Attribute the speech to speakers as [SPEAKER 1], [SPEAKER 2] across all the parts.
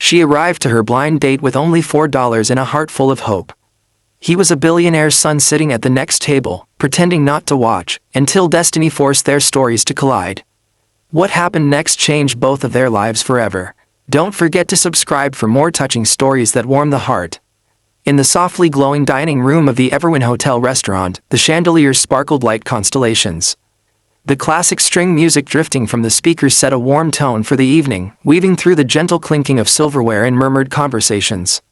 [SPEAKER 1] She arrived to her blind date with only $4 and a heart full of hope. He was a billionaire's son sitting at the next table, pretending not to watch, until destiny forced their stories to collide. What happened next changed both of their lives forever. Don't forget to subscribe for more touching stories that warm the heart. In the softly glowing dining room of the Everwin Hotel restaurant, the chandeliers sparkled like constellations. The classic string music drifting from the speakers set a warm tone for the evening, weaving through the gentle clinking of silverware and murmured conversations.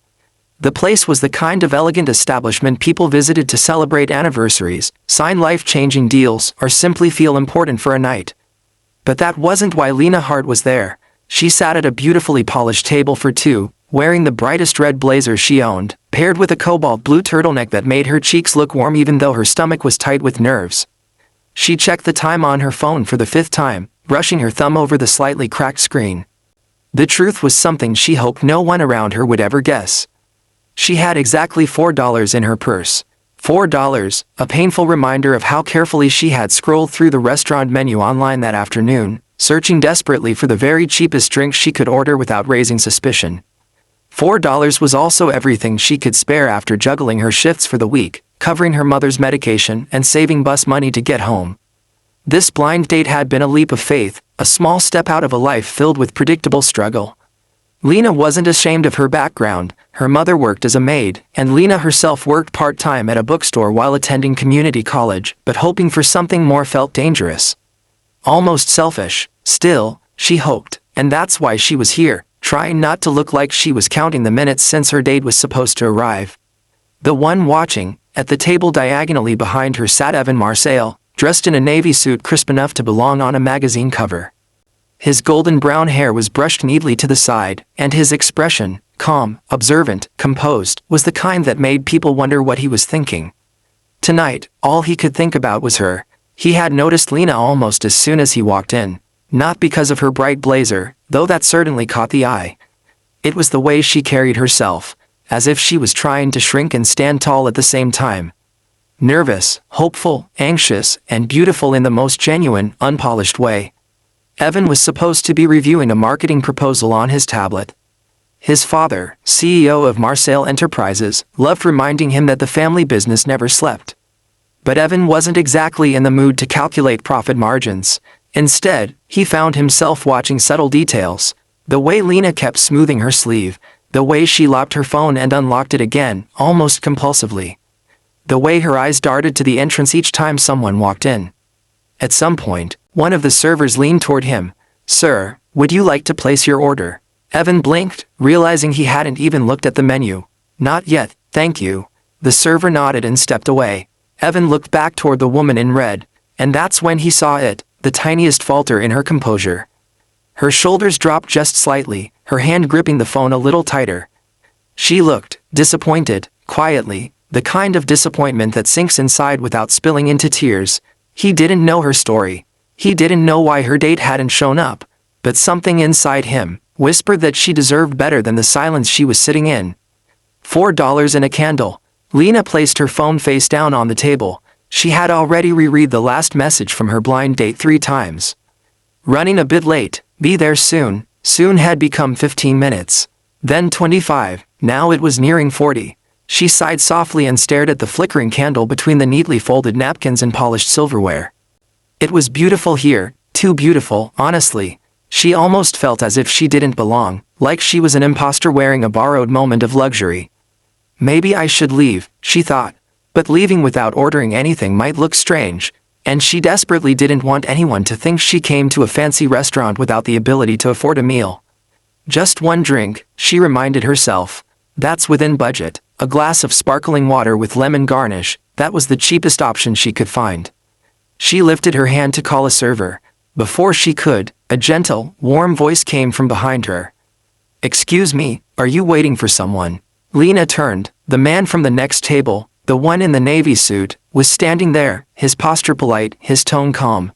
[SPEAKER 1] The place was the kind of elegant establishment people visited to celebrate anniversaries, sign life-changing deals, or simply feel important for a night. But that wasn't why Lena Hart was there. She sat at a beautifully polished table for two, wearing the brightest red blazer she owned, paired with a cobalt blue turtleneck that made her cheeks look warm even though her stomach was tight with nerves. She checked the time on her phone for the 5th time, brushing her thumb over the slightly cracked screen. The truth was something she hoped no one around her would ever guess. She had exactly $4 in her purse. $4, a painful reminder of how carefully she had scrolled through the restaurant menu online that afternoon, searching desperately for the very cheapest drink she could order without raising suspicion. $4 was also everything she could spare after juggling her shifts for the week, covering her mother's medication and saving bus money to get home. This blind date had been a leap of faith, a small step out of a life filled with predictable struggle. Lena wasn't ashamed of her background. Her mother worked as a maid, and Lena herself worked part-time at a bookstore while attending community college, but hoping for something more felt dangerous. Almost selfish. Still, she hoped, and that's why she was here, trying not to look like she was counting the minutes since her date was supposed to arrive. The one watching, at the table diagonally behind her sat Evan Marseille, dressed in a navy suit crisp enough to belong on a magazine cover. His golden brown hair was brushed neatly to the side, and his expression, calm, observant, composed, was the kind that made people wonder what he was thinking. Tonight, all he could think about was her. He had noticed Lena almost as soon as he walked in. Not because of her bright blazer, though that certainly caught the eye. It was the way she carried herself, as if she was trying to shrink and stand tall at the same time. Nervous, hopeful, anxious, and beautiful in the most genuine, unpolished way. Evan was supposed to be reviewing a marketing proposal on his tablet. His father, CEO of Marseille Enterprises, loved reminding him that the family business never slept. But Evan wasn't exactly in the mood to calculate profit margins. Instead, he found himself watching subtle details. The way Lena kept smoothing her sleeve, the way she locked her phone and unlocked it again, almost compulsively. The way her eyes darted to the entrance each time someone walked in. At some point, one of the servers leaned toward him. "Sir, would you like to place your order?" Evan blinked, realizing he hadn't even looked at the menu. "Not yet, thank you." The server nodded and stepped away. Evan looked back toward the woman in red, and that's when he saw it, the tiniest falter in her composure. Her shoulders dropped just slightly, her hand gripping the phone a little tighter. She looked disappointed, quietly, the kind of disappointment that sinks inside without spilling into tears. He didn't know her story. He didn't know why her date hadn't shown up, but something inside him whispered that she deserved better than the silence she was sitting in. $4 and a candle. Lena placed her phone face down on the table. She had already reread the last message from her blind date 3 times. Running a bit late, be there soon. Soon had become 15 minutes. Then 25, now it was nearing 40. She sighed softly and stared at the flickering candle between the neatly folded napkins and polished silverware. It was beautiful here, too beautiful, honestly. She almost felt as if she didn't belong, like she was an imposter wearing a borrowed moment of luxury. Maybe I should leave, she thought. But leaving without ordering anything might look strange, and she desperately didn't want anyone to think she came to a fancy restaurant without the ability to afford a meal. Just one drink, she reminded herself. That's within budget. A glass of sparkling water with lemon garnish, that was the cheapest option she could find. She lifted her hand to call a server. Before she could, a gentle, warm voice came from behind her. "Excuse me, are you waiting for someone?" Lena turned. The man from the next table, the one in the navy suit, was standing there, his posture polite, his tone calm.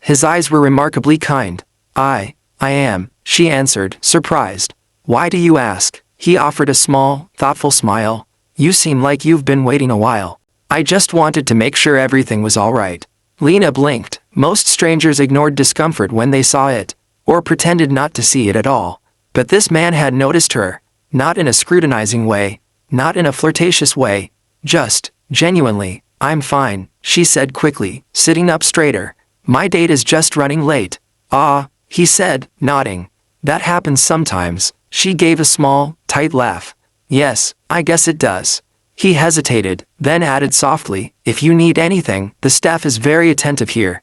[SPEAKER 1] His eyes were remarkably kind. I am," she answered, surprised. "Why do you ask?" He offered a small, thoughtful smile. "You seem like you've been waiting a while. I just wanted to make sure everything was all right." Lena blinked. Most strangers ignored discomfort when they saw it, or pretended not to see it at all. But this man had noticed her, not in a scrutinizing way, not in a flirtatious way, just, genuinely. "I'm fine," she said quickly, sitting up straighter. "My date is just running late." "Ah," he said, nodding. "That happens sometimes." She gave a small, tight laugh. "Yes, I guess it does." He hesitated, then added softly, "If you need anything, the staff is very attentive here."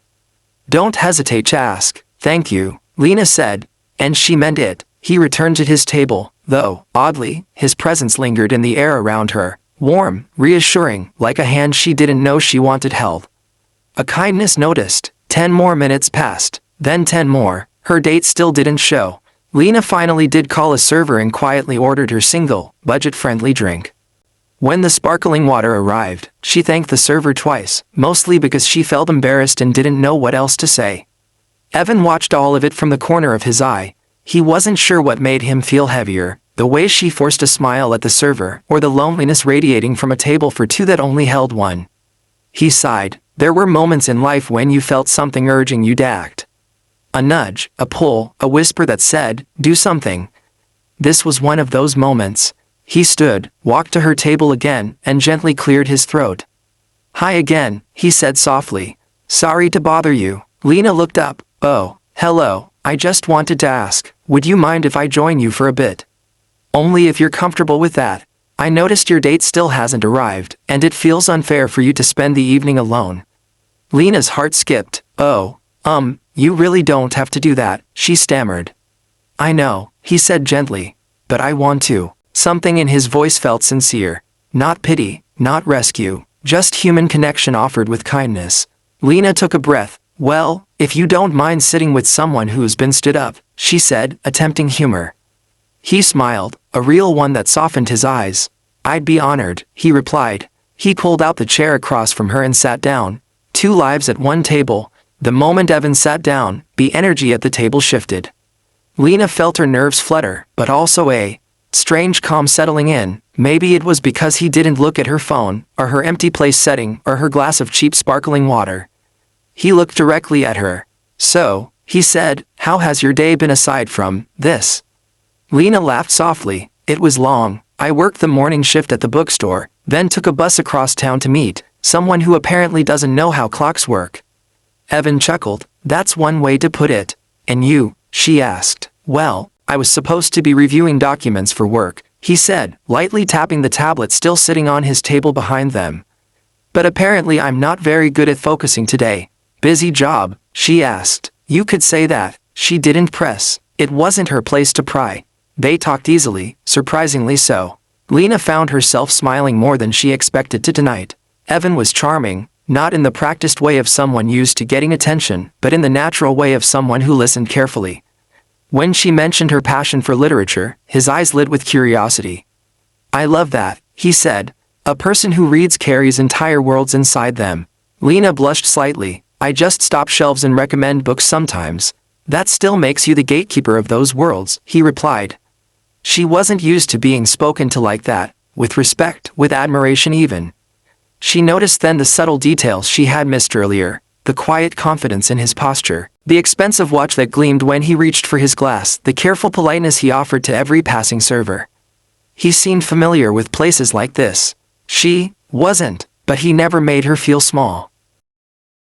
[SPEAKER 1] "Don't hesitate to ask." "Thank you," Lena said, and she meant it. He returned to his table, though, oddly, his presence lingered in the air around her, warm, reassuring, like a hand she didn't know she wanted held. A kindness noticed. 10 more minutes passed, then 10 more. Her date still didn't show. Lena finally did call a server and quietly ordered her single, budget-friendly drink. When the sparkling water arrived, she thanked the server twice, mostly because she felt embarrassed and didn't know what else to say. Evan watched all of it from the corner of his eye. He wasn't sure what made him feel heavier, the way she forced a smile at the server, or the loneliness radiating from a table for two that only held one. He sighed. There were moments in life when you felt something urging you to act. A nudge, a pull, a whisper that said, "Do something." This was one of those moments. He stood, walked to her table again, and gently cleared his throat. "Hi again," he said softly. "Sorry to bother you." Lena looked up. "Oh, hello. I just wanted to ask, would you mind if I join you for a bit?" "Only if you're comfortable with that. I noticed your date still hasn't arrived, and it feels unfair for you to spend the evening alone." Lena's heart skipped. "Oh, you really don't have to do that," she stammered. "I know," he said gently, "but I want to." Something in his voice felt sincere. Not pity, not rescue, just human connection offered with kindness. Lena took a breath. "Well, if you don't mind sitting with someone who's been stood up," she said, attempting humor. He smiled, a real one that softened his eyes. "I'd be honored," he replied. He pulled out the chair across from her and sat down. 2 lives at one table. The moment Evan sat down, the energy at the table shifted. Lena felt her nerves flutter, but also a strange calm settling in. Maybe it was because he didn't look at her phone, or her empty place setting, or her glass of cheap sparkling water. He looked directly at her. "So," he said, "how has your day been aside from this?" Lena laughed softly. "It was long. I worked the morning shift at the bookstore, then took a bus across town to meet someone who apparently doesn't know how clocks work." Evan chuckled. "That's one way to put it." "And you?" she asked. "Well, I was supposed to be reviewing documents for work," he said, lightly tapping the tablet still sitting on his table behind them. "But apparently I'm not very good at focusing today." "Busy job?" she asked. You could say that. She didn't press. It wasn't her place to pry. They talked easily, surprisingly so. Lena found herself smiling more than she expected to tonight. Evan was charming, not in the practiced way of someone used to getting attention, but in the natural way of someone who listened carefully. When she mentioned her passion for literature, his eyes lit with curiosity. "I love that," he said. "A person who reads carries entire worlds inside them." Lena blushed slightly. "I just stop shelves and recommend books sometimes." "That still makes you the gatekeeper of those worlds," he replied. She wasn't used to being spoken to like that, with respect, with admiration even. She noticed then the subtle details she had missed earlier, the quiet confidence in his posture, the expensive watch that gleamed when he reached for his glass, the careful politeness he offered to every passing server. He seemed familiar with places like this. She wasn't, but he never made her feel small.